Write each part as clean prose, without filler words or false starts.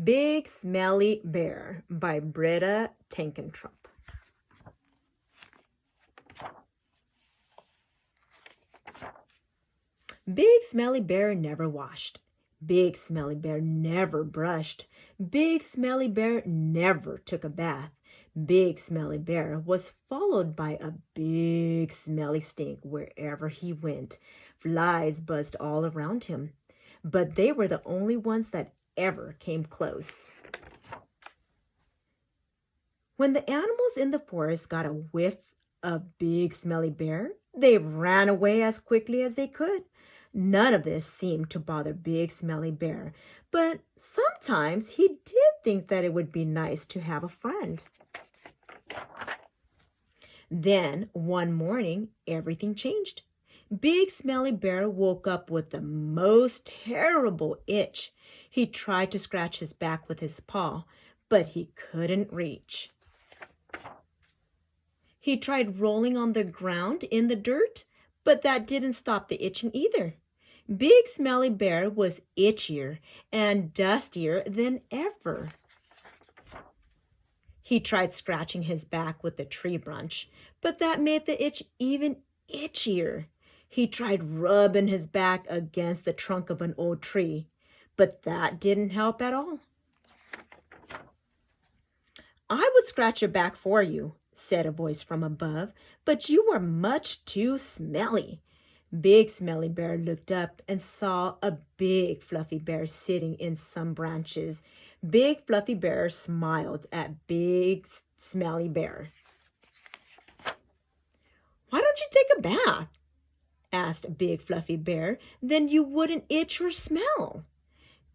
Big Smelly Bear by Britta Tankentrop. Big Smelly Bear never washed. Big Smelly Bear never brushed. Big Smelly Bear never took a bath. Big Smelly Bear was followed by a big smelly stink wherever he went. Flies buzzed all around him, but they were the only ones that ever came close. When the animals in the forest got a whiff of Big Smelly Bear, they ran away as quickly as they could. None of this seemed to bother Big Smelly Bear, but sometimes he did think that it would be nice to have a friend. Then, one morning, everything changed. Big Smelly Bear woke up with the most terrible itch. He tried to scratch his back with his paw, but he couldn't reach. He tried rolling on the ground in the dirt, but that didn't stop the itching either. Big Smelly Bear was itchier and dustier than ever. He tried scratching his back with a tree branch, but that made the itch even itchier. He tried rubbing his back against the trunk of an old tree, but that didn't help at all. "I would scratch your back for you," said a voice from above, "but you are much too smelly." Big Smelly Bear looked up and saw a big fluffy bear sitting in some branches. Big Fluffy Bear smiled at Big Smelly Bear. "Why don't you take a bath?" asked Big Fluffy Bear. "Then you wouldn't itch or smell."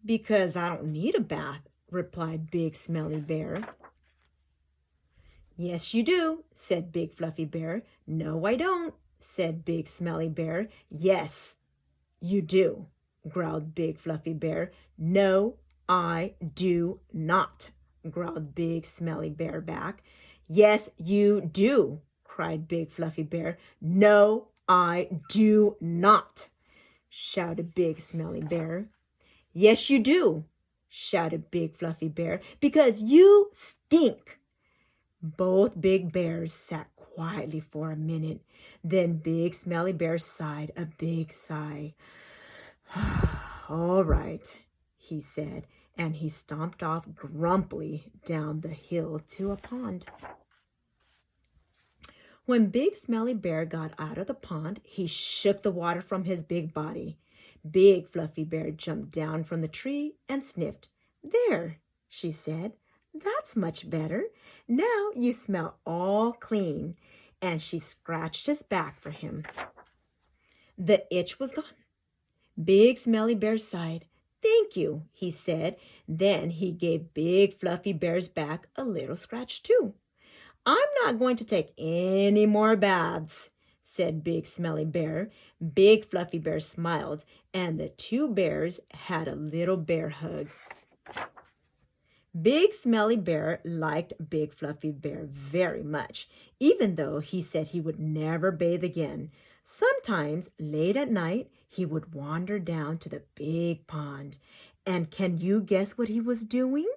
"Because I don't need a bath," replied Big Smelly Bear. "Yes, you do," said Big Fluffy Bear. "No, I don't," said Big Smelly Bear. "Yes, you do," growled Big Fluffy Bear. "No, I do not," growled Big Smelly Bear back. "Yes, you do," cried Big Fluffy Bear. "No, I do not," shouted Big Smelly Bear. "Yes, you do," shouted Big Fluffy Bear, "because you stink." Both big bears sat quietly for a minute. Then Big Smelly Bear sighed a big sigh. "All right," he said, and he stomped off grumpily down the hill to a pond. When Big Smelly Bear got out of the pond, he shook the water from his big body. Big Fluffy Bear jumped down from the tree and sniffed. "There," she said, "that's much better. Now you smell all clean." And she scratched his back for him. The itch was gone. Big Smelly Bear sighed. "Thank you," he said. Then he gave Big Fluffy Bear's back a little scratch too. "I'm not going to take any more baths," said Big Smelly Bear. Big Fluffy Bear smiled, and the two bears had a little bear hug. Big Smelly Bear liked Big Fluffy Bear very much, even though he said he would never bathe again. Sometimes, late at night, he would wander down to the big pond. And can you guess what he was doing?